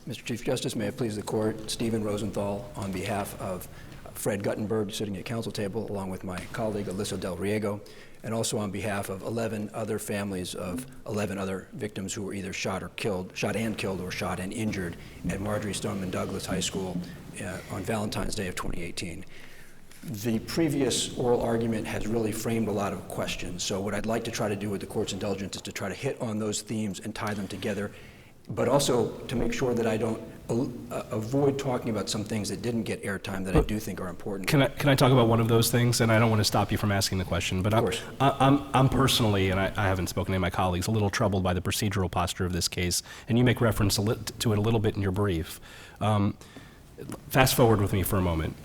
Mr. Chief Justice, may it please the court, Stephen Rosenthal on behalf of Fred Guttenberg, sitting at council table, along with my colleague Alyssa Del Riego, and also on behalf of 11 other families of 11 other victims who were either shot and killed or shot and injured at Marjory Stoneman Douglas High School on Valentine's Day of 2018. The previous oral argument has really framed a lot of questions, so what I'd like to try to do with the court's indulgence is to try to hit on those themes and tie them together, but also to make sure that I don't avoid talking about some things that didn't get airtime that I do think are important. Can I talk about one of those things? And I don't want to stop you from asking the question, but I'm personally, and I haven't spoken to my colleagues, a little troubled by the procedural posture of this case, and you make reference to it a little bit in your brief. Fast forward with me for a moment.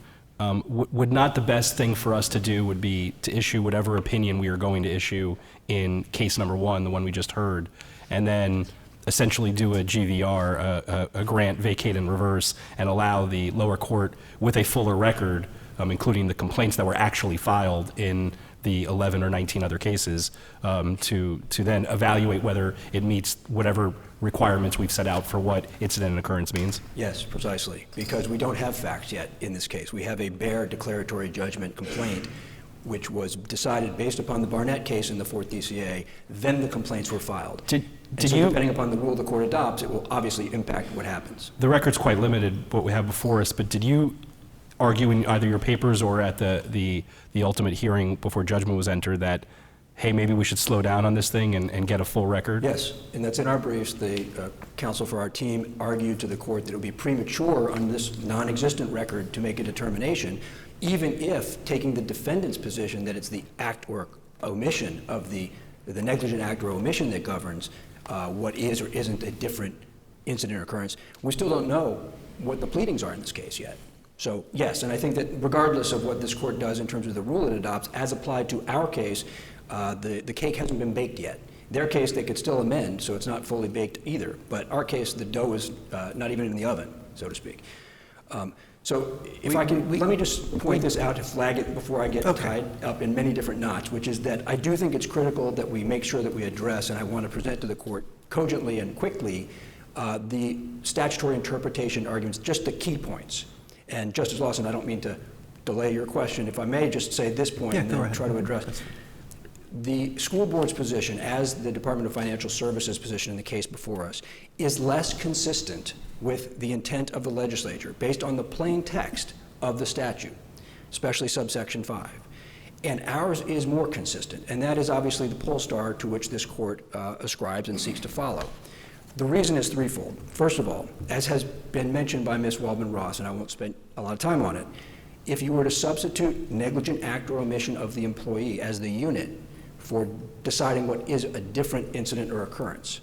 Would not the best thing for us to do would be to issue whatever opinion we are going to issue in case number one, the one we just heard, and then essentially do a GVR, a grant, vacate, and reverse, and allow the lower court with a fuller record, including the complaints that were actually filed in the 11 or 19 other cases, to then evaluate whether it meets whatever requirements we've set out for what incident and occurrence means? Yes, precisely, because we don't have facts yet in this case. We have a bare declaratory judgment complaint, which was decided based upon the Barnett case in the 4th DCA. Then the complaints were filed. Depending upon the rule the court adopts, it will obviously impact what happens. The record's quite limited, what we have before us, but did you argue in either your papers or at the ultimate hearing before judgment was entered that, hey, maybe we should slow down on this thing and get a full record? Yes, and that's in our briefs. The counsel for our team argued to the court that it would be premature on this non-existent record to make a determination, even if taking the defendant's position that it's the act or omission of the negligent act or omission that governs what is or isn't a different incident or occurrence. We still don't know what the pleadings are in this case yet. So yes, and I think that regardless of what this court does in terms of the rule it adopts, as applied to our case, the cake hasn't been baked yet. Their case, they could still amend, so it's not fully baked either. But our case, the dough is not even in the oven, so to speak. So if I can, let me just point this out to flag it before I get tied up in many different knots, which is that I do think it's critical that we make sure that we address, and I want to present to the court cogently and quickly, the statutory interpretation arguments, just the key points. And Justice Lawson, I don't mean to delay your question. If I may just say this point and then try to address it. The school board's position, as the Department of Financial Services position in the case before us, is less consistent with the intent of the legislature based on the plain text of the statute, especially subsection 5. And ours is more consistent, and that is obviously the poll star to which this court ascribes and seeks to follow. The reason is threefold. First of all, as has been mentioned by Ms. Waldman-Ross, and I won't spend a lot of time on it, if you were to substitute negligent act or omission of the employee as the unit for deciding what is a different incident or occurrence,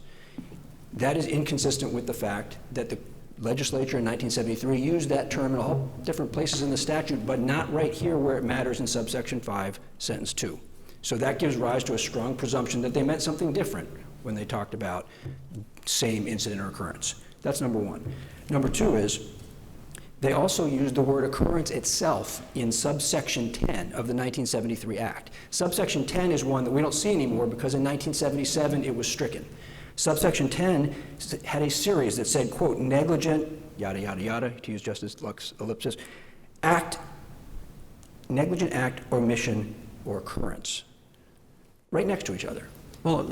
that is inconsistent with the fact that the legislature in 1973 used that term in all different places in the statute, but not right here where it matters in subsection 5, sentence 2. So that gives rise to a strong presumption that they meant something different when they talked about same incident or occurrence. That's number one. Number two is they also used the word occurrence itself in subsection 10 of the 1973 Act. Subsection 10 is one that we don't see anymore because in 1977 it was stricken. Subsection 10 had a series that said, quote, negligent, yada, yada, yada, to use Justice Lux's ellipsis, act, negligent act, omission, or occurrence, right next to each other. Well,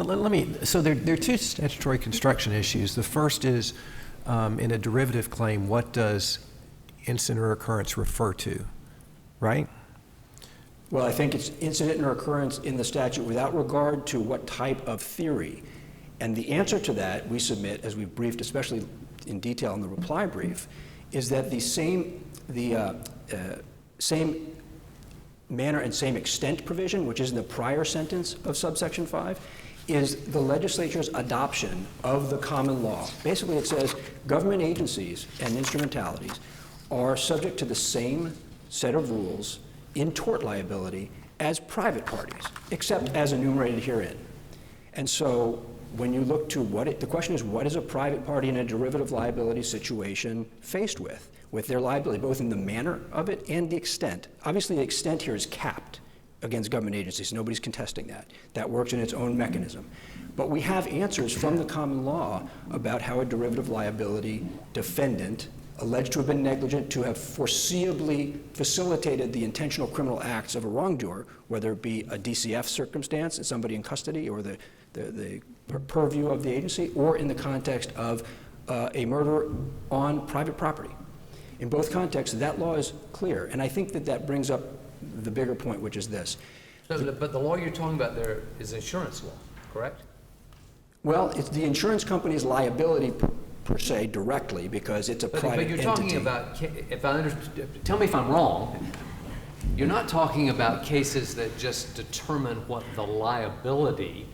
so there are two statutory construction issues. The first is, in a derivative claim, what does incident or occurrence refer to, right? Well, I think it's incident or occurrence in the statute without regard to what type of theory. And the answer to that we submit, as we've briefed, especially in detail in the reply brief, is that the same manner and same extent provision, which is in the prior sentence of subsection 5, is the legislature's adoption of the common law. Basically, it says government agencies and instrumentalities are subject to the same set of rules in tort liability as private parties, except as enumerated herein. And so when you look to the question is, what is a private party in a derivative liability situation faced with their liability, both in the manner of it and the extent? Obviously, the extent here is capped against government agencies. Nobody's contesting that. That works in its own mechanism. But we have answers from the common law about how a derivative liability defendant alleged to have been negligent, to have foreseeably facilitated the intentional criminal acts of a wrongdoer, whether it be a DCF circumstance, somebody in custody, or the purview of the agency, or in the context of a murder on private property. In both contexts, that law is clear. And I think that brings up the bigger point, which is this. But the law you're talking about there is insurance law, correct? Well, it's the insurance company's liability per se directly, because it's a private entity. But you're talking about, tell me if I'm wrong, you're not talking about cases that just determine what the liability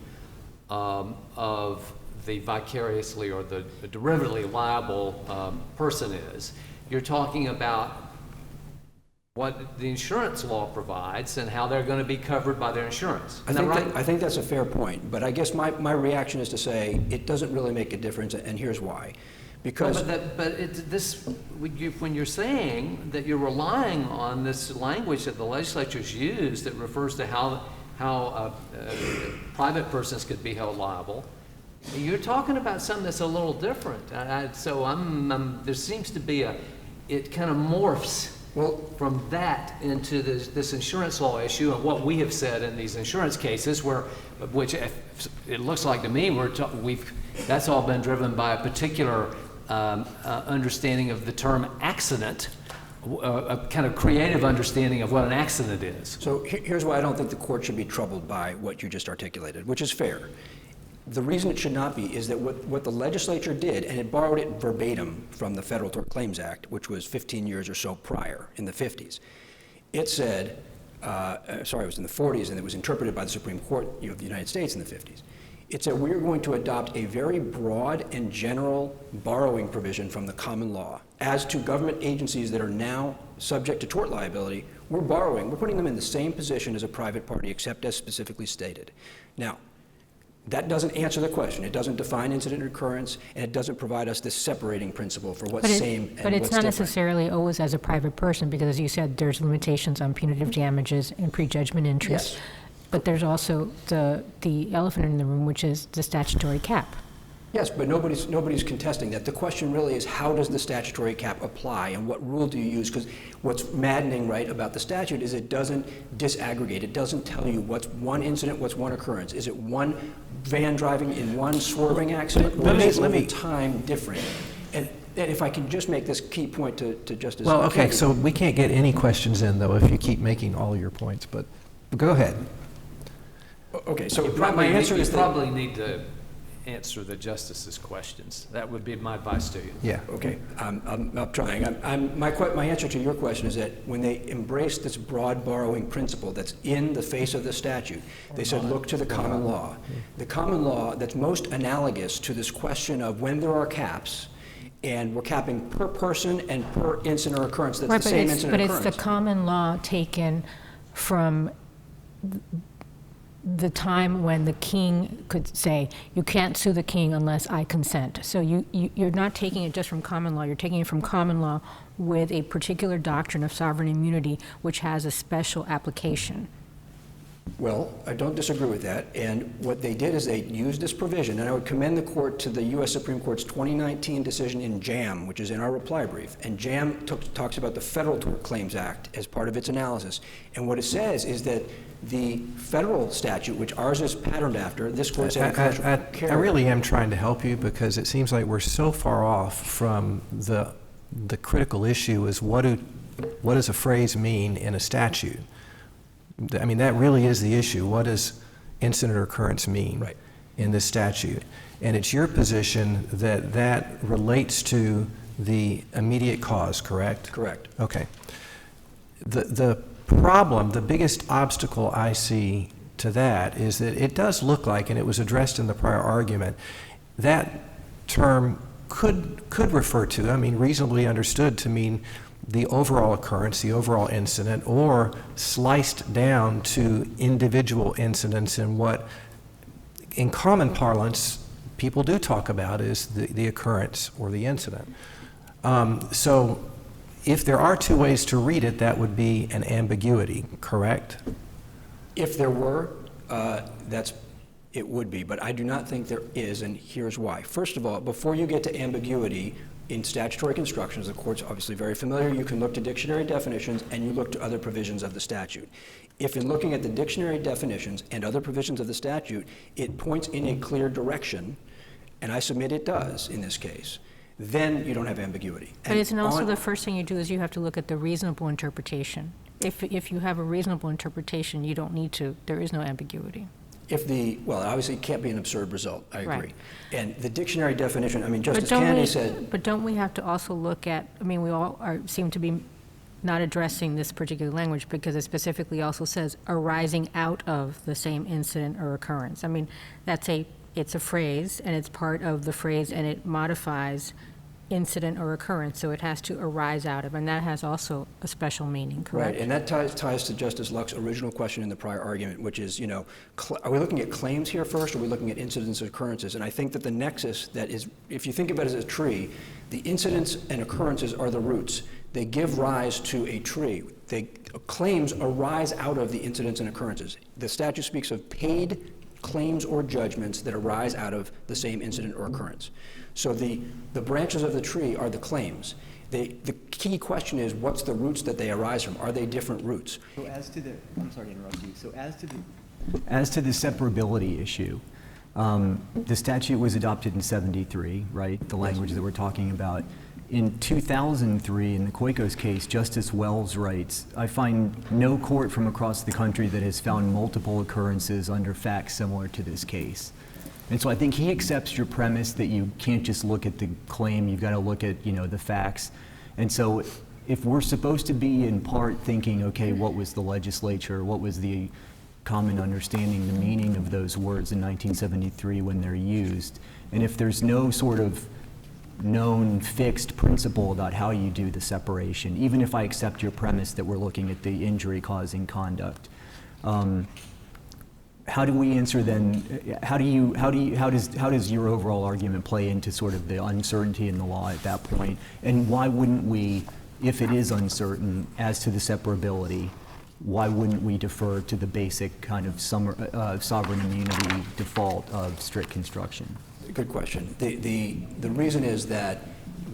of the vicariously or the derivatively liable person is. You're talking about what the insurance law provides and how they're going to be covered by their insurance. I think that's a fair point, but I guess my reaction is to say it doesn't really make a difference, and here's why. Because when you're saying that you're relying on this language that the legislature's used that refers to how private persons could be held liable, you're talking about something that's a little different. There seems to be it kind of morphs from that into this insurance law issue, and what we have said in these insurance cases, which it looks like to me that's all been driven by a particular understanding of the term accident, a kind of creative understanding of what an accident is. So here's why I don't think the court should be troubled by what you just articulated, which is fair. The reason it should not be is that what the legislature did, and it borrowed it verbatim from the Federal Tort Claims Act, which was 15 years or so prior, in the 50s. It said, it was in the 40s, and it was interpreted by the Supreme Court of the United States in the 50s. It said we're going to adopt a very broad and general borrowing provision from the common law. As to government agencies that are now subject to tort liability, we're putting them in the same position as a private party, except as specifically stated. Now, that doesn't answer the question. It doesn't define incident occurrence, and it doesn't provide us this separating principle for what's same and what's different. But it's not necessarily always as a private person, because as you said, there's limitations on punitive damages and prejudgment interest. Yes. But there's also the elephant in the room, which is the statutory cap. Yes, but nobody's contesting that. The question really is, how does the statutory cap apply, and what rule do you use? Because what's maddening, right, about the statute is it doesn't disaggregate. It doesn't tell you what's one incident, what's one occurrence. Is it one van driving in one swerving accident, or is it over time different? And if I can just make this key point to Justice Well, okay, Kennedy. so we can't get any questions in, though, if you keep making all your points, but go ahead. Okay, so my answer is you probably need to answer the justice's questions. That would be my advice to you. Yeah. Okay, I'm trying. My answer to your question is that when they embraced this broad borrowing principle that's in the face of the statute, they said look to the common law. The common law that's most analogous to this question of when there are caps, and we're capping per person and per incident or occurrence, that's Right, the same incident or occurrence. But it's the common law taken from the time when the king could say, you can't sue the king unless I consent. So you're not taking it just from common law, you're taking it from common law with a particular doctrine of sovereign immunity, which has a special application. Well, I don't disagree with that. And what they did is they used this provision, and I would commend the court to the U.S. Supreme Court's 2019 decision in JAM, which is in our reply brief. And JAM talks about the Federal Tort Claims Act as part of its analysis. And what it says is that the federal statute, which ours is patterned after, this court said I really am trying to help you, because it seems like we're so far off from the critical issue is what does a phrase mean in a statute? I mean, that really is the issue. What does incident or occurrence mean in this statute? And it's your position that that relates to the immediate cause, correct? Correct. Okay. The problem, the biggest obstacle I see to that is that it does look like, and it was addressed in the prior argument, that term could refer to, I mean, reasonably understood to mean the overall occurrence, the overall incident, or sliced down to individual incidents in what, in common parlance, people do talk about is the occurrence or the incident. So if there are two ways to read it, that would be an ambiguity, correct? If there were, it would be, but I do not think there is, and here's why. First of all, before you get to ambiguity in statutory constructions, the court's obviously very familiar, you can look to dictionary definitions and you look to other provisions of the statute. If in looking at the dictionary definitions and other provisions of the statute, it points in a clear direction, and I submit it does in this case, then you don't have ambiguity. But isn't also the first thing you do is you have to look at the reasonable interpretation. If you have a reasonable interpretation, you don't need to, there is no ambiguity. Well, obviously it can't be an absurd result, I agree. Right. And the dictionary definition, I mean, Justice Kennedy said... But don't we have to also look at, I mean, we all seem to be not addressing this particular language because it specifically also says arising out of the same incident or occurrence. I mean, it's a phrase, and it's part of the phrase, and it modifies incident or occurrence, so it has to arise out of, and that has also a special meaning, correct? Right, and that ties to Justice Luck's original question in the prior argument, which is, are we looking at claims here first, or are we looking at incidents and occurrences? And I think that the nexus that is, if you think of it as a tree, the incidents and occurrences are the roots. They give rise to a tree. Claims arise out of the incidents and occurrences. The statute speaks of paid claims or judgments that arise out of the same incident or occurrence. So the branches of the tree are the claims. The key question is, what's the roots that they arise from? Are they different roots? So I'm sorry to interrupt you. So as to the separability issue, the statute was adopted in '73, right? The language that we're talking about. In 2003, in the Koikos case, Justice Wells writes, I find no court from across the country that has found multiple occurrences under facts similar to this case. And so I think he accepts your premise that you can't just look at the claim, you've got to look at, the facts. And so if we're supposed to be in part thinking, okay, what was the legislature, what was the common understanding, the meaning of those words in 1973 when they're used, and if there's no sort of known fixed principle about how you do the separation, even if I accept your premise that we're looking at the injury causing conduct, how do we answer then, how does your overall argument play into sort of the uncertainty in the law at that point? And why wouldn't we, if it is uncertain as to the separability, why wouldn't we defer to the basic kind of sovereign immunity default of strict construction? Good question. The reason is that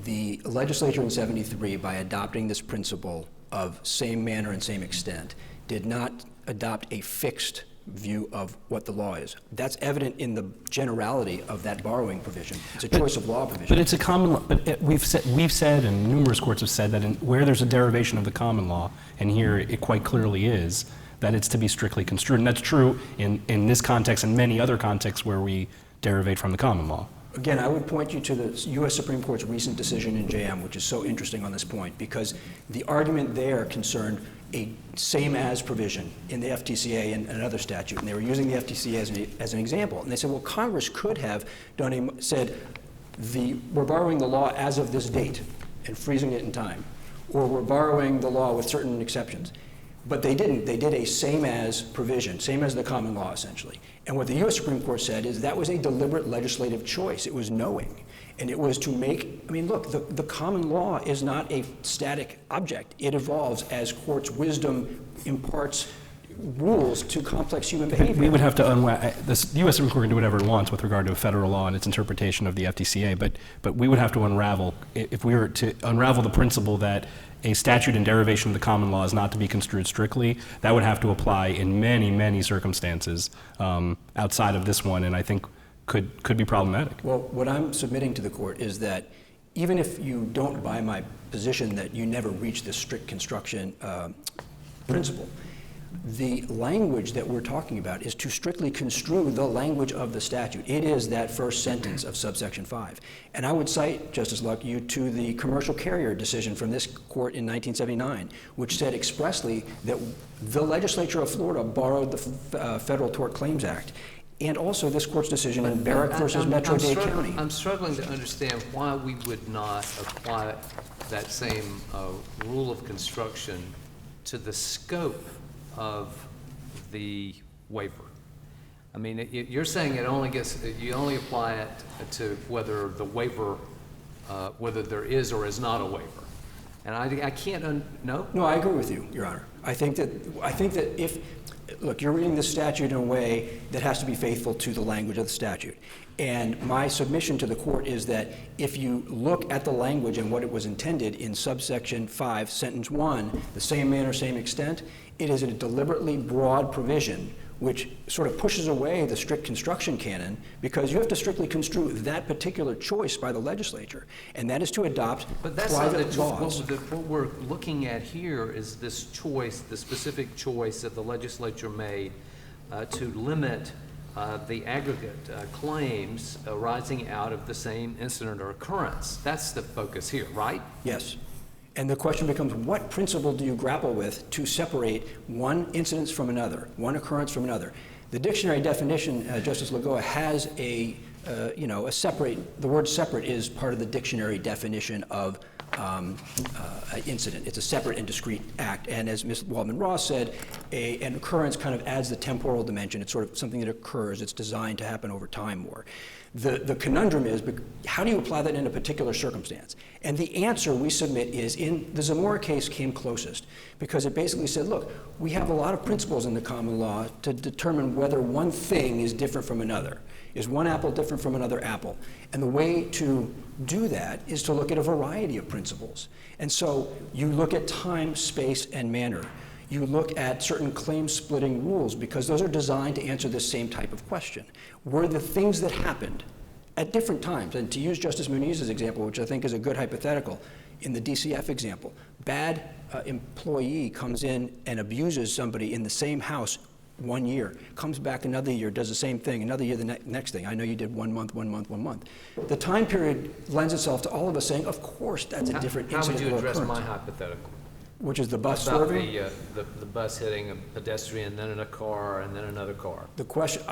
the legislature in '73, by adopting this principle of same manner and same extent, did not adopt a fixed view of what the law is. That's evident in the generality of that borrowing provision. It's a choice of law provision. But it's a common law. But we've said, and numerous courts have said that where there's a derivation of the common law, and here it quite clearly is, that it's to be strictly construed. And that's true in this context and many other contexts where we derivate from the common law. Again, I would point you to the U.S. Supreme Court's recent decision in JM, which is so interesting on this point, because the argument there concerned a same-as provision in the FTCA and another statute, and they were using the FTCA as an example. And they said, well, Congress could have said, we're borrowing the law as of this date and freezing it in time, or we're borrowing the law with certain exceptions. But they didn't. They did a same-as provision, same as the common law, essentially. And what the U.S. Supreme Court said is that was a deliberate legislative choice. It was knowing. And it was to make, look, the common law is not a static object. It evolves as courts' wisdom imparts rules to complex human behavior. We would have to the U.S. Supreme Court can do whatever it wants with regard to federal law and its interpretation of the FTCA, but we would have to unravel, if we were to unravel the principle that a statute in derivation of the common law is not to be construed strictly, that would have to apply in many, many circumstances outside of this one, and I think could be problematic. Well, what I'm submitting to the court is that even if you don't buy my position that you never reach the strict construction principle, the language that we're talking about is to strictly construe the language of the statute. It is that first sentence of subsection 5. And I would cite, Justice Luck, you to the commercial carrier decision from this court in 1979, which said expressly that the legislature of Florida borrowed the Federal Tort Claims Act. And also this court's decision in Barrett versus Metro-Dade County. I'm struggling to understand why we would not apply that same rule of construction to the scope of the waiver. I mean, you're saying you only apply it to whether the waiver, whether there is or is not a waiver. And I can't, no? No, I agree with you, Your Honor. I think that if, look, you're reading the statute in a way that has to be faithful to the language of the statute. And my submission to the court is that if you look at the language and what it was intended in subsection 5, sentence 1, the same manner, same extent, it is a deliberately broad provision which sort of pushes away the strict construction canon, because you have to strictly construe that particular choice by the legislature, and that is to adopt But that's not private laws. what we're looking at here is this choice, the specific choice that the legislature made to limit the aggregate claims arising out of the same incident or occurrence. That's the focus here, right? Yes. And the question becomes, what principle do you grapple with to separate one incidence from another, one occurrence from another? The dictionary definition, Justice Lagoa, has a separate, the word separate is part of the dictionary definition of incident. It's a separate and discrete act. And as Ms. Waldman-Ross said, an occurrence kind of adds the temporal dimension. It's sort of something that occurs. It's designed to happen over time more. The conundrum is, how do you apply that in a particular circumstance? And the answer we submit is, in the Zamora case came closest, because it basically said, look, we have a lot of principles in the common law to determine whether one thing is different from another. Is one apple different from another apple? And the way to do that is to look at a variety of principles. And so you look at time, space, and manner. You look at certain claim splitting rules, because those are designed to answer this same type of question. Were the things that happened at different times, and to use Justice Muniz's example, which I think is a good hypothetical, in the DCF example, bad employee comes in and abuses somebody in the same house 1 year, comes back another year, does the same thing, another year, the next thing. I know you did 1 month, 1 month, 1 month. The time period lends itself to all of us saying, of course, that's a different incident. How would you address occurrence. my hypothetical? Which is the bus About swerving? the bus hitting a pedestrian, then in a car, and then another car. The question,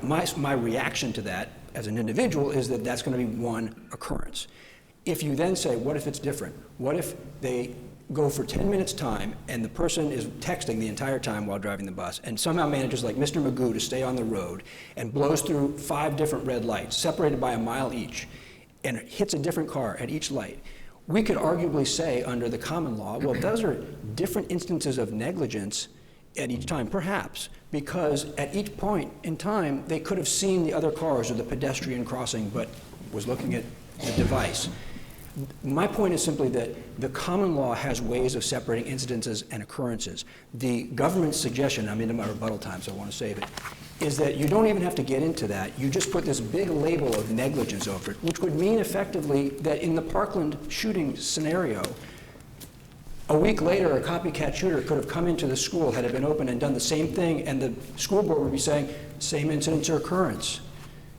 my reaction to that as an individual is that that's going to be one occurrence. If you then say, what if it's different? What if they go for 10 minutes time and the person is texting the entire time while driving the bus, and somehow manages, like Mr. Magoo, to stay on the road and blows through 5 different red lights separated by a mile each and hits a different car at each light? We could arguably say under the common law, well, those are different instances of negligence at each time, perhaps, because at each point in time, they could have seen the other cars or the pedestrian crossing, but was looking at the device. My point is simply that the common law has ways of separating incidences and occurrences. The government's suggestion, I'm into my rebuttal time, so I want to save it, is that you don't even have to get into that. You just put this big label of negligence over it, which would mean effectively that in the Parkland shooting scenario, a week later, a copycat shooter could have come into the school, had it been open, and done the same thing, and the school board would be saying, same incidence or occurrence.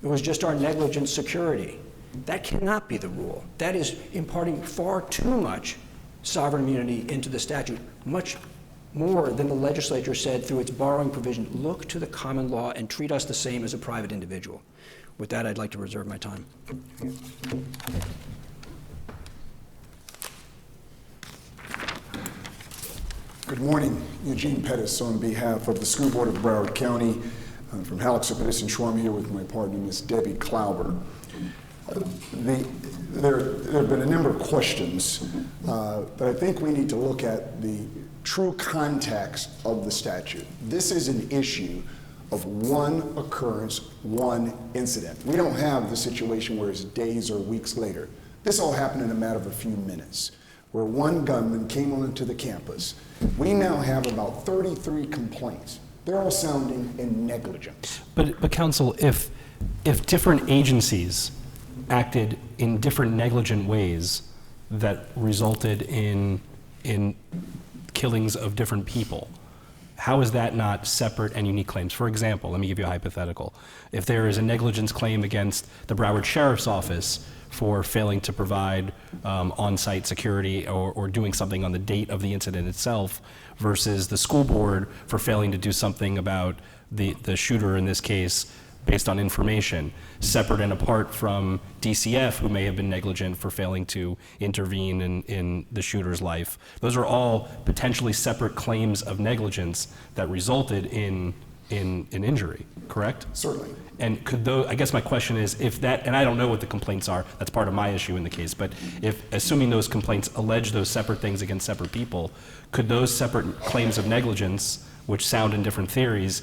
It was just our negligent security. That cannot be the rule. That is imparting far too much sovereign immunity into the statute, much more than the legislature said through its borrowing provision. Look to the common law and treat us the same as a private individual. With that, I'd like to reserve my time. Good morning. Eugene Pettis on behalf of the School Board of Broward County. I'm from Halleck, Pettis and Schwarm here with my partner, Ms. Debbie Klauber. There have been a number of questions, but I think we need to look at the true context of the statute. This is an issue of one occurrence, one incident. We don't have the situation where it's days or weeks later. This all happened in a matter of a few minutes, where one gunman came onto the campus. We now have about 33 complaints. They're all sounding in negligence. But counsel, if different agencies acted in different negligent ways that resulted in killings of different people, how is that not separate and unique claims? For example, let me give you a hypothetical. If there is a negligence claim against the Broward Sheriff's Office for failing to provide on-site security or doing something on the date of the incident itself, versus the school board for failing to do something about the shooter in this case based on information, separate and apart from DCF, who may have been negligent for failing to intervene in the shooter's life. Those are all potentially separate claims of negligence that resulted in injury, correct? Certainly. And could those, I guess my question is, if that, and I don't know what the complaints are, that's part of my issue in the case, but if, assuming those complaints allege those separate things against separate people, could those separate claims of negligence, which sound in different theories,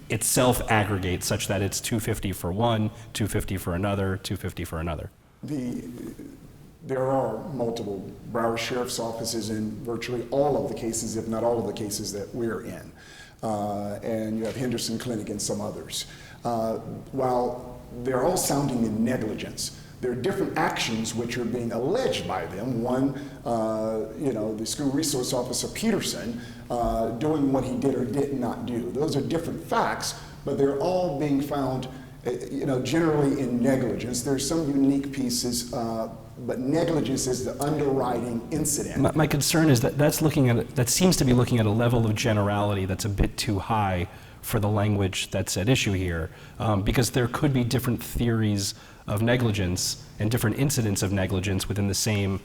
itself aggregate such that it's 250 for one, 250 for another, 250 for another? There are multiple Broward Sheriff's offices in virtually all of the cases, if not all of the cases that we're in. And you have Henderson Clinic and some others. While they're all sounding in negligence, there are different actions which are being alleged by them. One, the school resource officer Peterson doing what he did or did not do. Those are different facts, but they're all being found, generally in negligence. There's some unique pieces, but negligence is the underwriting incident. My concern is that that seems to be looking at a level of generality that's a bit too high for the language that's at issue here, because there could be different theories of negligence and different incidents of negligence within the same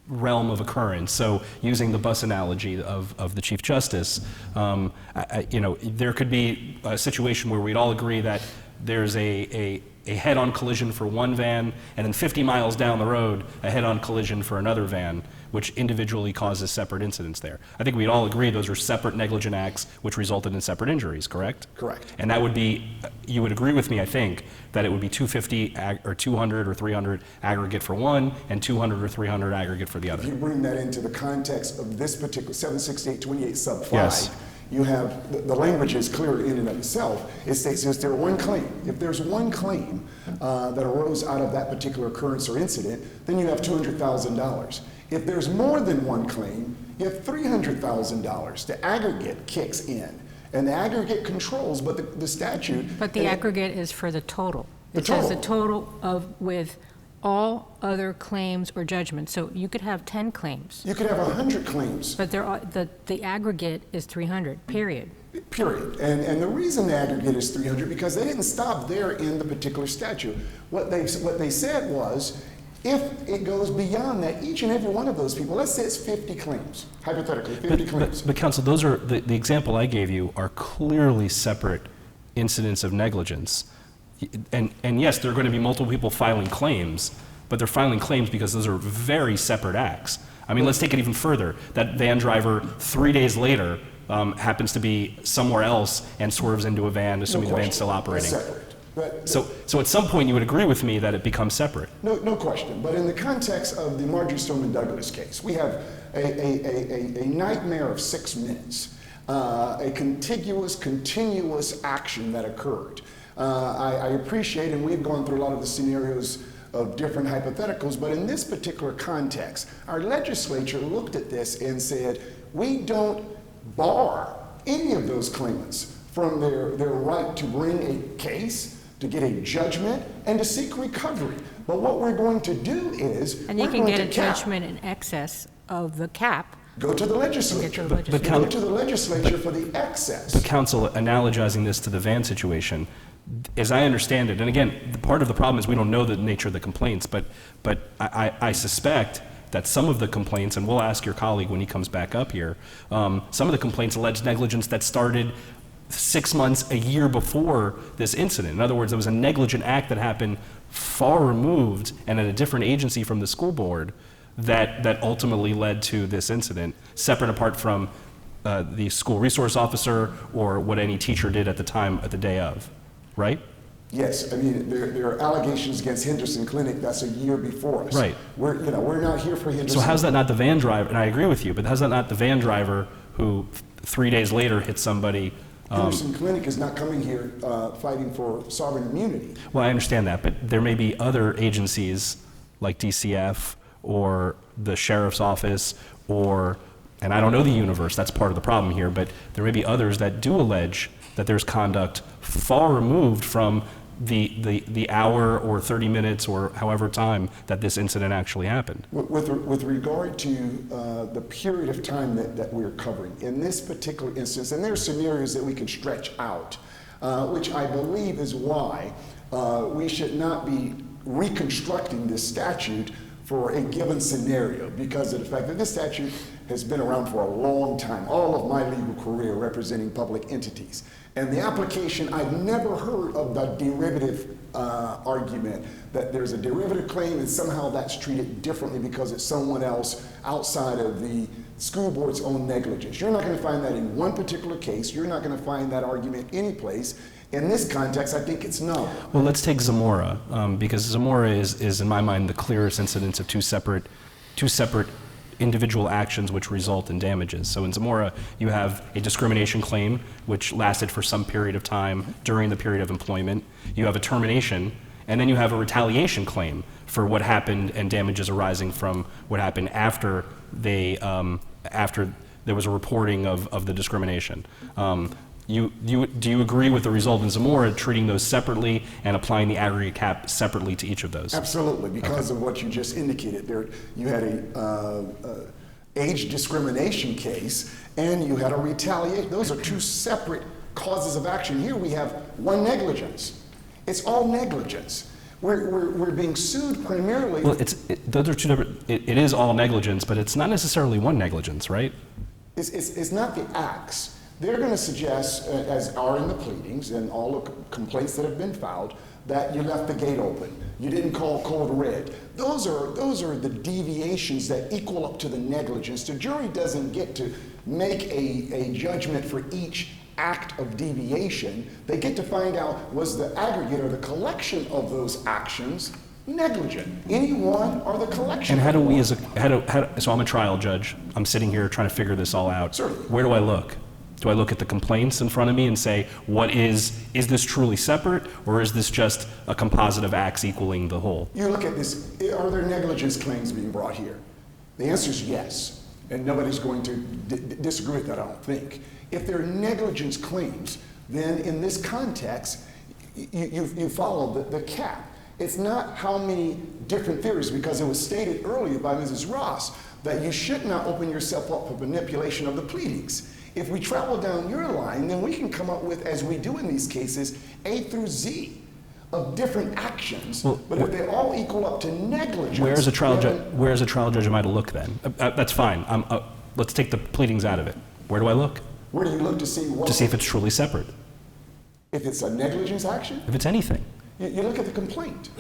realm of occurrence. So using the bus analogy of the Chief Justice, there could be a situation where we'd all agree that there's a head-on collision for one van, and then 50 miles down the road, a head-on collision for another van, which individually causes separate incidents there. I think we'd all agree those are separate negligent acts which resulted in separate injuries, correct? Correct. And that would be, you would agree with me, I think, that it would be 250 or 200 or 300 aggregate for one, and 200 or 300 aggregate for the other. If you bring that into the context of this particular 76828 sub 5, Yes. you have, the language is clear in and of itself. It states if there's one claim that arose out of that particular occurrence or incident, then you have $200,000. If there's more than one claim, you have $300,000. The aggregate kicks in, and the aggregate controls, but the statute. But the aggregate is for the total. It says the total with all other claims or judgments. So you could have 10 claims. You could have 100 claims. But the aggregate is 300, period. Period. And the reason the aggregate is 300, because they didn't stop there in the particular statute. What they said was, if it goes beyond that, each and every one of those people, let's say it's 50 claims, hypothetically, 50 claims. But counsel, those are, the example I gave you are clearly separate incidents of negligence. And yes, there are going to be multiple people filing claims, but they're filing claims because those are very separate acts. I mean, let's take it even further. That van driver, 3 days later, happens to be somewhere else and swerves into a van, assuming the van's still operating. That's separate. So at some point you would agree with me that it becomes separate. No question. But in the context of the Marjory Stoneman Douglas case, we have a nightmare of 6 minutes, a continuous action that occurred. I appreciate, and we've gone through a lot of the scenarios of different hypotheticals, but in this particular context, our legislature looked at this and said, we don't bar any of those claimants from their right to bring a case, to get a judgment, and to seek recovery. But what we're going to do is, And you can get a judgment in excess of the cap. go to the legislature. Go to the legislature for the excess. But counsel, analogizing this to the van situation, as I understand it, and again, part of the problem is we don't know the nature of the complaints, but I suspect that some of the complaints, and we'll ask your colleague when he comes back up here, some of the complaints allege negligence that started 6 months, a year before this incident. In other words, it was a negligent act that happened far removed and at a different agency from the school board that ultimately led to this incident, separate apart from the school resource officer or what any teacher did at the time, at the day of, right? Yes, I mean, there are allegations against Henderson Clinic that's a year before us. Right. We're not here for Henderson. So how's that not the van driver, and I agree with you, but how's that not the van driver who 3 days later hit somebody? Henderson Clinic is not coming here fighting for sovereign immunity. Well, I understand that, but there may be other agencies like DCF or the sheriff's office or, and I don't know the universe, that's part of the problem here, but there may be others that do allege that there's conduct far removed from the hour or 30 minutes or however time that this incident actually happened. With regard to the period of time that we're covering, in this particular instance, and there are scenarios that we can stretch out, which I believe is why we should not be reconstructing this statute for a given scenario, because of the fact that this statute has been around for a long time, all of my legal career representing public entities. And the application, I've never heard of the derivative argument, that there's a derivative claim and somehow that's treated differently because it's someone else outside of the school board's own negligence. You're not going to find that in one particular case. You're not going to find that argument anyplace. In this context, I think it's no. Well, let's take Zamora, because Zamora is, in my mind, the clearest incidence of two separate individual actions which result in damages. So in Zamora, you have a discrimination claim which lasted for some period of time during the period of employment. You have a termination, and then you have a retaliation claim for what happened and damages arising from what happened after after there was a reporting of the discrimination. Do you agree with the result in Zamora, treating those separately and applying the aggregate cap separately to each of those? Absolutely, because of what you just indicated. There, you had a age discrimination case, and you had a retaliation. Those are two separate causes of action. Here we have one negligence. It's all negligence. We're being sued primarily. Well, those are two different. It is all negligence, but it's not necessarily one negligence, right? It's not the acts. They're going to suggest, as are in the pleadings and all the complaints that have been filed, that you left the gate open. You didn't call code red. Those are the deviations that equal up to the negligence. The jury doesn't get to make a judgment for each act of deviation. They get to find out, was the aggregate or the collection of those actions negligent? Any one or the collection? And how do we, so I'm a trial judge. I'm sitting here trying to figure this all out. Certainly. Where do I look? Do I look at the complaints in front of me and say, is this truly separate, or is this just a composite of acts equaling the whole? You look at this, are there negligence claims being brought here? The answer is yes, and nobody's going to disagree with that, I don't think. If there are negligence claims, then in this context, you follow the cap. It's not how many different theories, because it was stated earlier by Mrs. Ross that you should not open yourself up for manipulation of the pleadings. If we travel down your line, then we can come up with, as we do in these cases, A through Z of different actions. Well, but if they all equal up to negligence, where's a trial judge am I to look then? That's fine. Let's take the pleadings out of it. Where do I look? Where do you look to see what? To see if it's truly separate. If it's a negligence action? If it's anything. You look at the complaint.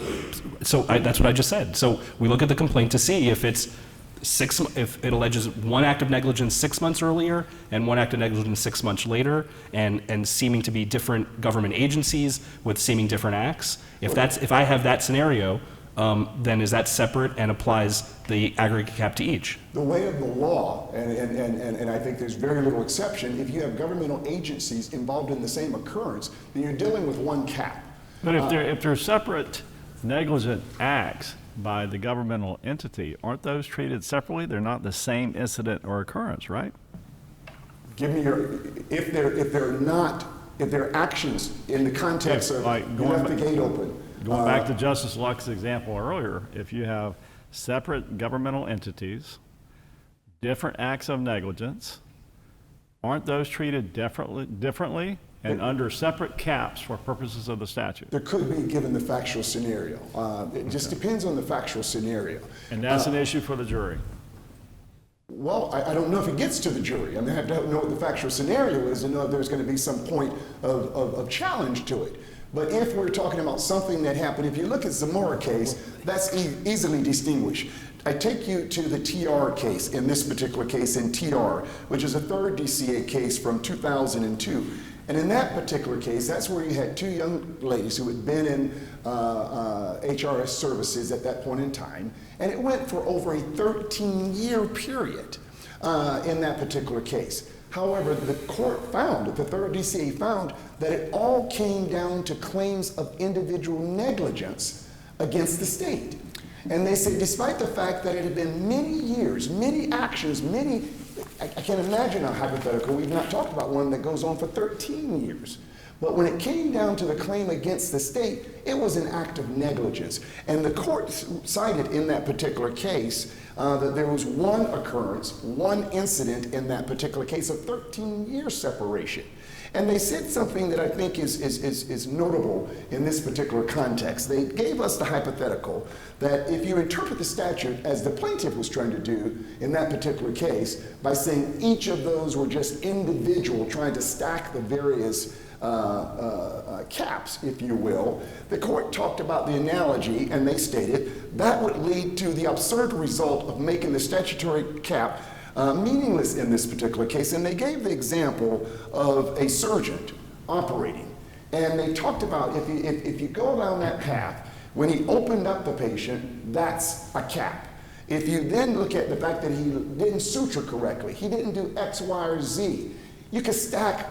So that's what I just said. So we look at the complaint to see if it's if it alleges one act of negligence 6 months earlier and one act of negligence 6 months later, and seeming to be different government agencies with seeming different acts. If I have that scenario, then is that separate and applies the aggregate cap to each? The way of the law, and I think there's very little exception, if you have governmental agencies involved in the same occurrence, then you're dealing with one cap. But if they're separate negligent acts by the governmental entity, aren't those treated separately? They're not the same incident or occurrence, right? Give me if they're actions in the context of you left the gate open. Going back to Justice Luck's example earlier, if you have separate governmental entities, different acts of negligence, aren't those treated differently and under separate caps for purposes of the statute? There could be, given the factual scenario. It just depends on the factual scenario. And that's an issue for the jury. Well, I don't know if it gets to the jury. I mean, I have to know what the factual scenario is to know if there's going to be some point of challenge to it. But if we're talking about something that happened, if you look at Zamora case, that's easily distinguished. I take you to the TR case, in this particular case in TR, which is a third DCA case from 2002. And in that particular case, that's where you had two young ladies who had been in HRS services at that point in time, and it went for over a 13-year period in that particular case. However, the court found, the third DCA found, that it all came down to claims of individual negligence against the state. And they said, despite the fact that it had been many years, many actions, I can't imagine a hypothetical, we've not talked about one that goes on for 13 years. But when it came down to the claim against the state, it was an act of negligence. And the court cited in that particular case that there was one occurrence, one incident in that particular case, of 13-year separation. And they said something that I think is notable in this particular context. They gave us the hypothetical that if you interpret the statute as the plaintiff was trying to do in that particular case, by saying each of those were just individual, trying to stack the various caps, if you will, the court talked about the analogy, and they stated that would lead to the absurd result of making the statutory cap meaningless in this particular case. And they gave the example of a surgeon operating. And they talked about if you go down that path, when he opened up the patient, that's a cap. If you then look at the fact that he didn't suture correctly, he didn't do X, Y, or Z, you can stack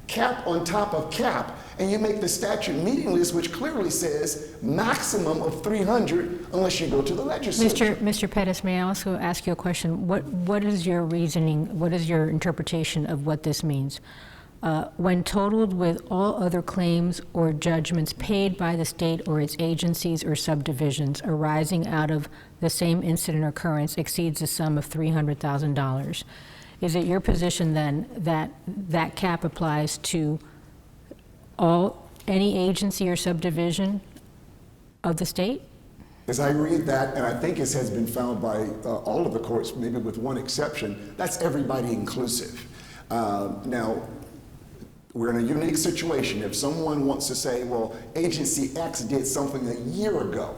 cap on top of cap, and you make the statute meaningless, which clearly says maximum of 300 unless you go to the legislature. Mr. Pettis, may I also ask you a question? What is your reasoning, what is your interpretation of what this means? When totaled with all other claims or judgments paid by the state or its agencies or subdivisions arising out of the same incident or occurrence exceeds the sum of $300,000. Is it your position then that that cap applies to any agency or subdivision of the state? As I read that, and I think it has been found by all of the courts, maybe with one exception, that's everybody inclusive. Now, we're in a unique situation. If someone wants to say, well, agency X did something a year ago,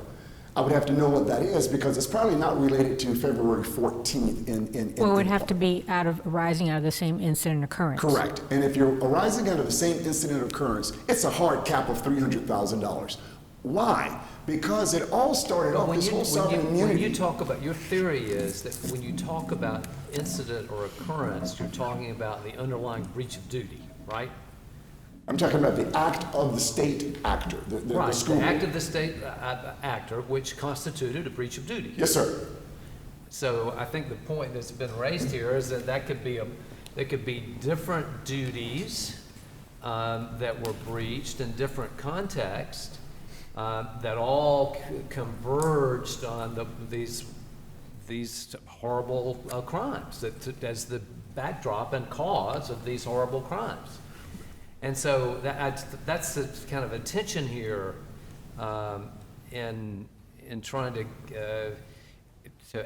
I would have to know what that is, because it's probably not related to February 14th. Well, it would have to be arising out of the same incident occurrence. Correct. And if you're arising out of the same incident occurrence, it's a hard cap of $300,000. Why? Because it all started off this whole sovereign immunity. When you talk about, your theory is that when you talk about incident or occurrence, you're talking about the underlying breach of duty, right? I'm talking about the act of the state actor, Right, the school. the act of the state actor, which constituted a breach of duty. Yes, sir. So I think the point that's been raised here is that there could be different duties that were breached in different contexts that all converged on these horrible crimes as the backdrop and cause of these horrible crimes. And so that's the kind of a tension here in trying to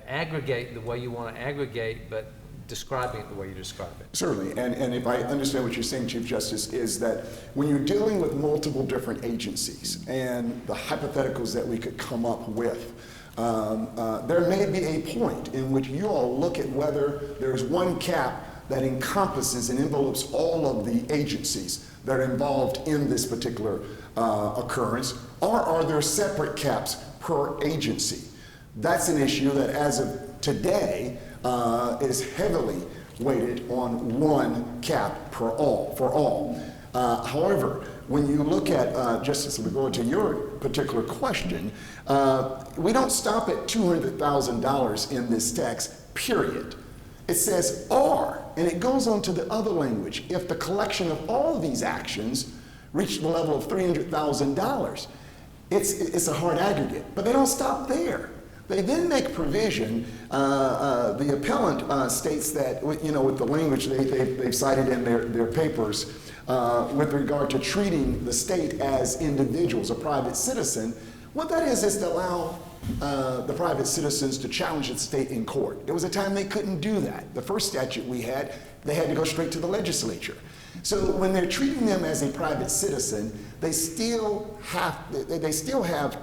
aggregate the way you want to aggregate, but describing it the way you describe it. Certainly, and if I understand what you're saying, Chief Justice, is that when you're dealing with multiple different agencies and the hypotheticals that we could come up with, there may be a point in which you all look at whether there's one cap that encompasses and envelopes all of the agencies that are involved in this particular occurrence, or are there separate caps per agency? That's an issue that, as of today, is heavily weighted on one cap for all. However, when you look at, Justice, we go to your particular question, we don't stop at $200,000 in this text, period. It says or, and it goes on to the other language. If the collection of all of these actions reach the level of $300,000, it's a hard aggregate. But they don't stop there. They then make provision. The appellant states that, with the language they've cited in their papers with regard to treating the state as individuals, a private citizen. What that is to allow the private citizens to challenge the state in court. There was a time they couldn't do that. The first statute we had, they had to go straight to the legislature. So when they're treating them as a private citizen, they still have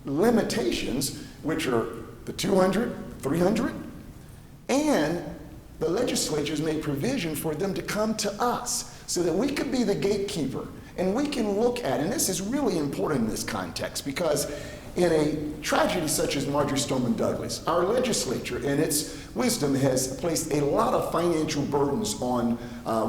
limitations, which are the 200, 300, and the legislature's made provision for them to come to us so that we could be the gatekeeper and we can look at, and this is really important in this context, because in a tragedy such as Marjory Stoneman Douglas, our legislature, in its wisdom, has placed a lot of financial burdens on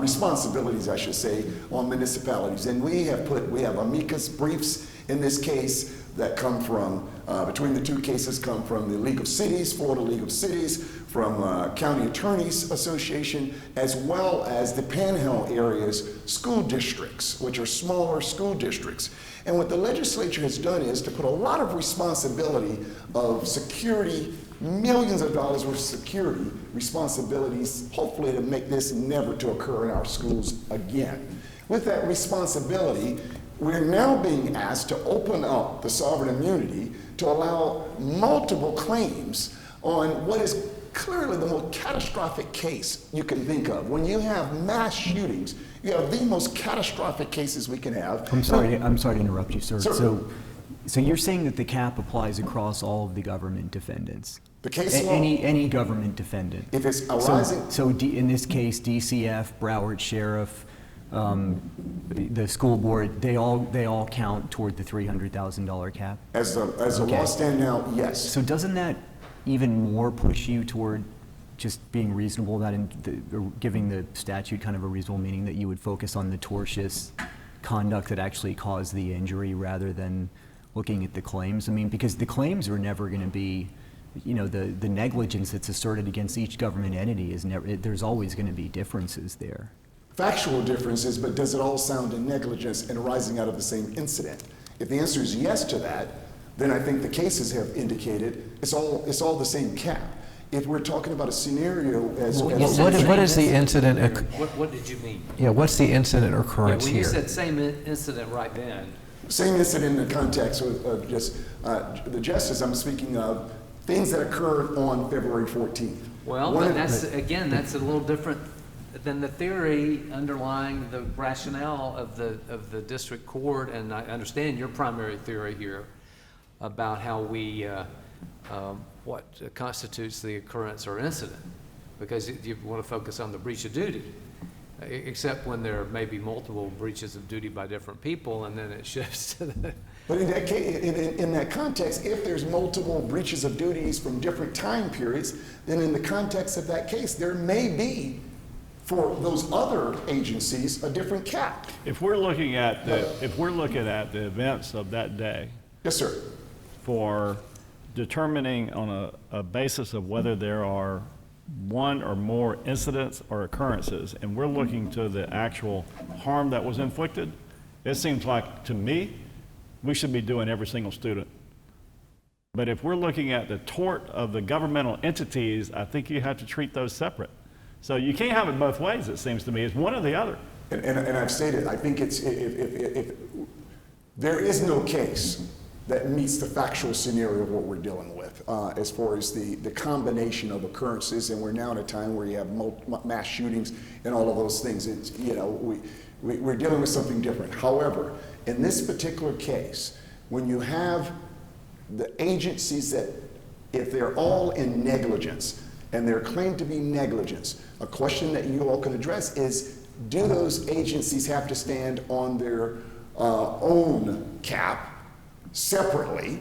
responsibilities, I should say, on municipalities. And we have amicus briefs in this case that come from, between the two cases come from the League of Cities, Florida League of Cities, from County Attorneys Association, as well as the Panhandle area's school districts, which are smaller school districts. And what the legislature has done is to put a lot of responsibility of security, millions of dollars worth of security responsibilities, hopefully to make this never to occur in our schools again. With that responsibility, we're now being asked to open up the sovereign immunity to allow multiple claims on what is clearly the most catastrophic case you can think of. When you have mass shootings, you have the most catastrophic cases we can have. I'm sorry to interrupt you, sir. Sir. So you're saying that the cap applies across all of the government defendants? The case law, Any government defendant? if it's arising, In this case, DCF, Broward Sheriff, the school board, they all count toward the $300,000 cap? as the law stand now, yes. So doesn't that even more push you toward just being reasonable, that giving the statute kind of a reasonable meaning, that you would focus on the tortious conduct that actually caused the injury rather than looking at the claims? I mean, because the claims are never going to be, you know, the negligence that's asserted against each government entity is never, there's always going to be differences there. Factual differences, but does it all sound in negligence and arising out of the same incident? If the answer is yes to that, then I think the cases have indicated it's all the same cap. If we're talking about a scenario as What is the incident? What did you mean? Yeah, what's the incident occurrence When you here? said same incident right then, same incident in the context of just the justice, I'm speaking of things that occurred on February 14th. well, One but of- that's, again, that's a little different than the theory underlying the rationale of the district court, and I understand your primary theory here about how we, what constitutes the occurrence or incident, because you want to focus on the breach of duty, except when there may be multiple breaches of duty by different people, and then it shifts to the... But in that case, in that context, if there's multiple breaches of duties from different time periods, then in the context of that case, there may be, for those other agencies, a different cap. If we're looking at the events of that day Yes, sir. for determining on a basis of whether there are one or more incidents or occurrences, and we're looking to the actual harm that was inflicted, it seems like, to me, we should be doing every single student. But if we're looking at the tort of the governmental entities, I think you have to treat those separate. So you can't have it both ways, it seems to me. It's one or the other. And I've stated, I think it's, if there is no case that meets the factual scenario of what we're dealing with, as far as the combination of occurrences, and we're now at a time where you have mass shootings and all of those things. It's, you know, we're dealing with something different. However, in this particular case, when you have the agencies that, if they're all in negligence, and they're claimed to be negligence, a question that you all can address is, do those agencies have to stand on their own cap separately?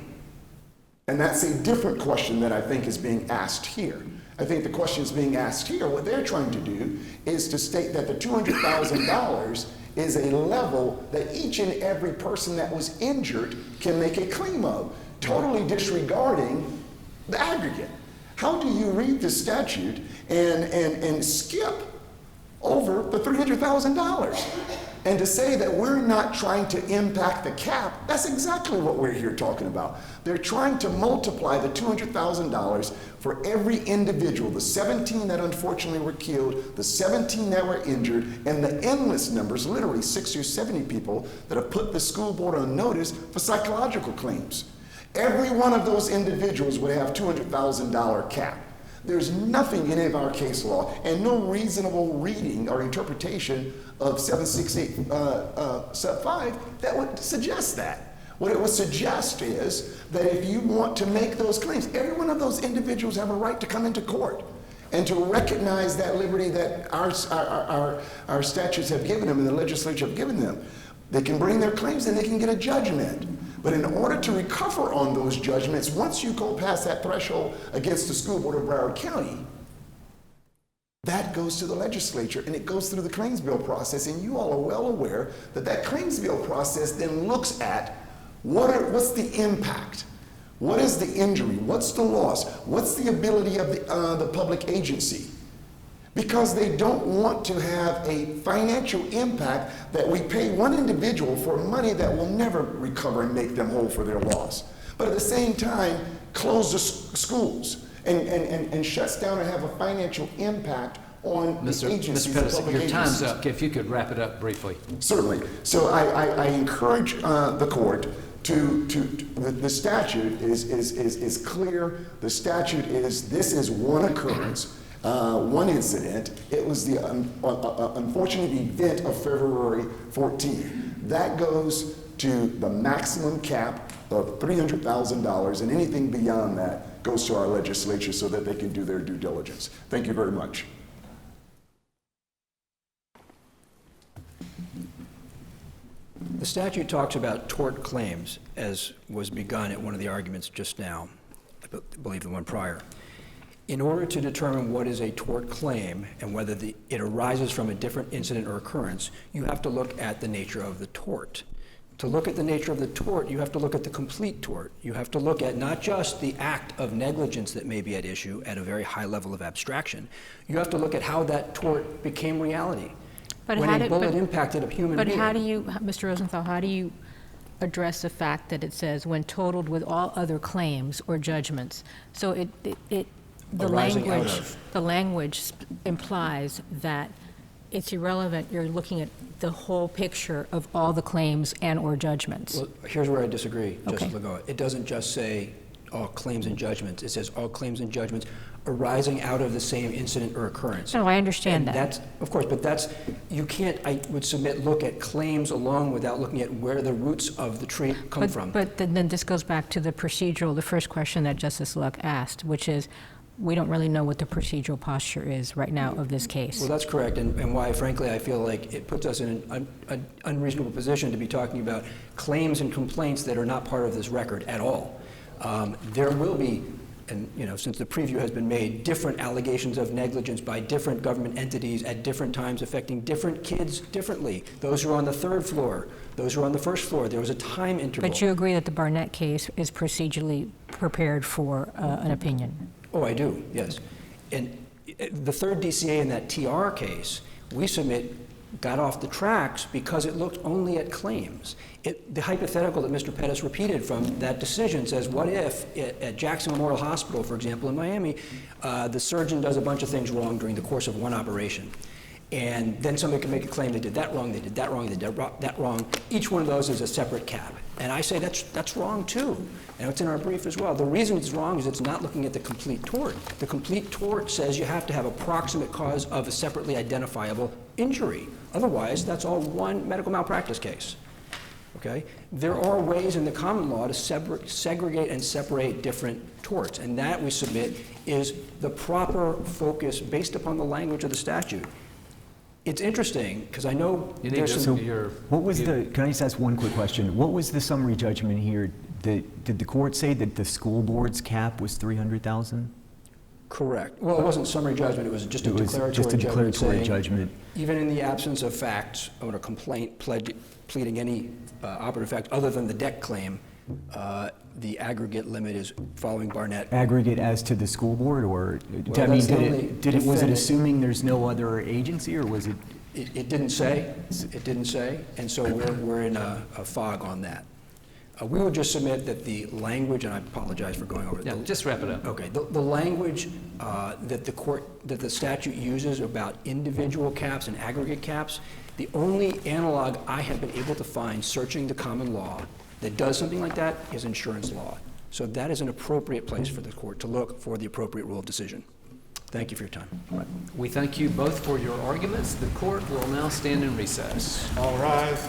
And that's a different question that I think is being asked here. I think the question is being asked here, what they're trying to do is to state that the $200,000 is a level that each and every person that was injured can make a claim of, totally disregarding the aggregate. How do you read the statute and skip over the $300,000? And to say that we're not trying to impact the cap, that's exactly what we're here talking about. They're trying to multiply the $200,000 for every individual, the 17 that unfortunately were killed, the 17 that were injured, and the endless numbers, literally 60 or 70 people that have put the school board on notice for psychological claims. Every one of those individuals would have $200,000 cap. There's nothing in any of our case law and no reasonable reading or interpretation of 768 sub 5 that would suggest that. What it would suggest is that if you want to make those claims, every one of those individuals have a right to come into court and to recognize that liberty that our statutes have given them and the legislature have given them. They can bring their claims and they can get a judgment. But in order to recover on those judgments, once you go past that threshold against the school board of Broward County, that goes to the legislature and it goes through the claims bill process. And you all are well aware that that claims bill process then looks at What's the impact? What is the injury? What's the loss? What's the ability of the public agency? Because they don't want to have a financial impact that we pay one individual for money that will never recover and make them whole for their loss. But at the same time, close the schools and shuts down and have a financial impact on the agencies. Mr. Pettis, your time's up. If you could wrap it up briefly. Certainly. So I encourage the court the statute is clear. The statute is, this is one occurrence, one incident. It was the unfortunate event of February 14. That goes to the maximum cap of $300,000, and anything beyond that goes to our legislature so that they can do their due diligence. Thank you very much. The statute talks about tort claims, as was begun at one of the arguments just now, I believe the one prior. In order to determine what is a tort claim and whether it arises from a different incident or occurrence, you have to look at the nature of the tort. To look at the nature of the tort, you have to look at the complete tort. You have to look at not just the act of negligence that may be at issue at a very high level of abstraction. You have to look at how that tort became reality. When a bullet impacted a human being. But how do you, Mr. Rosenthal, how do you address the fact that it says when totaled with all other claims or judgments? So the language implies that it's irrelevant. You're looking at the whole picture of all the claims and or judgments. Well, here's where I disagree, Okay. Justice Lagoa. It doesn't just say all claims and judgments. It says all claims and judgments arising out of the same incident or occurrence. No, I understand And that. that's, of course, but that's, you can't, I would submit, look at claims alone without looking at where the roots of the tree come from. But then this goes back to the procedural, the first question that Justice Luck asked, which is, we don't really know what the procedural posture is right now of this case. Well, that's correct, and why, frankly, I feel like it puts us in an unreasonable position to be talking about claims and complaints that are not part of this record at all. There will be, and since the preview has been made, different allegations of negligence by different government entities at different times affecting different kids differently. Those who are on the third floor, those who are on the first floor. There was a time interval. But you agree that the Barnett case is procedurally prepared for an opinion? Oh, I do, yes. And the third DCA in that TR case, we submit, got off the tracks because it looked only at claims. The hypothetical that Mr. Pettis repeated from that decision says, what if at Jackson Memorial Hospital, for example, in Miami, the surgeon does a bunch of things wrong during the course of one operation. And then somebody can make a claim they did that wrong, they did that wrong, they did that wrong. Each one of those is a separate cap. And I say that's wrong too. And it's in our brief as well. The reason it's wrong is it's not looking at the complete tort. The complete tort says you have to have a proximate cause of a separately identifiable injury. Otherwise, that's all one medical malpractice case. Okay? There are ways in the common law to segregate and separate different torts, and that, we submit, is the proper focus based upon the language of the statute. It's interesting, because I know there's some... Can I just ask one quick question? What was the summary judgment here? Did the court say that the school board's cap was $300,000? Correct. Well, it wasn't summary judgment, it was just a declaratory judgment. Even in the absence of facts or a complaint pleading any operative fact other than the debt claim, the aggregate limit is following Barnett. Aggregate as to the school board, or Well, was it assuming there's no other agency, or was it? It didn't say. It didn't say, and so we're in a fog on that. We would just submit that the language, and I apologize for going over it. Yeah, just wrap it up. Okay. The language that the statute uses about individual caps and aggregate caps, the only analog I have been able to find searching the common law that does something like that is insurance law. So that is an appropriate place for the court to look for the appropriate rule of decision. Thank you for your time. We thank you both for your arguments. The court will now stand in recess. All rise.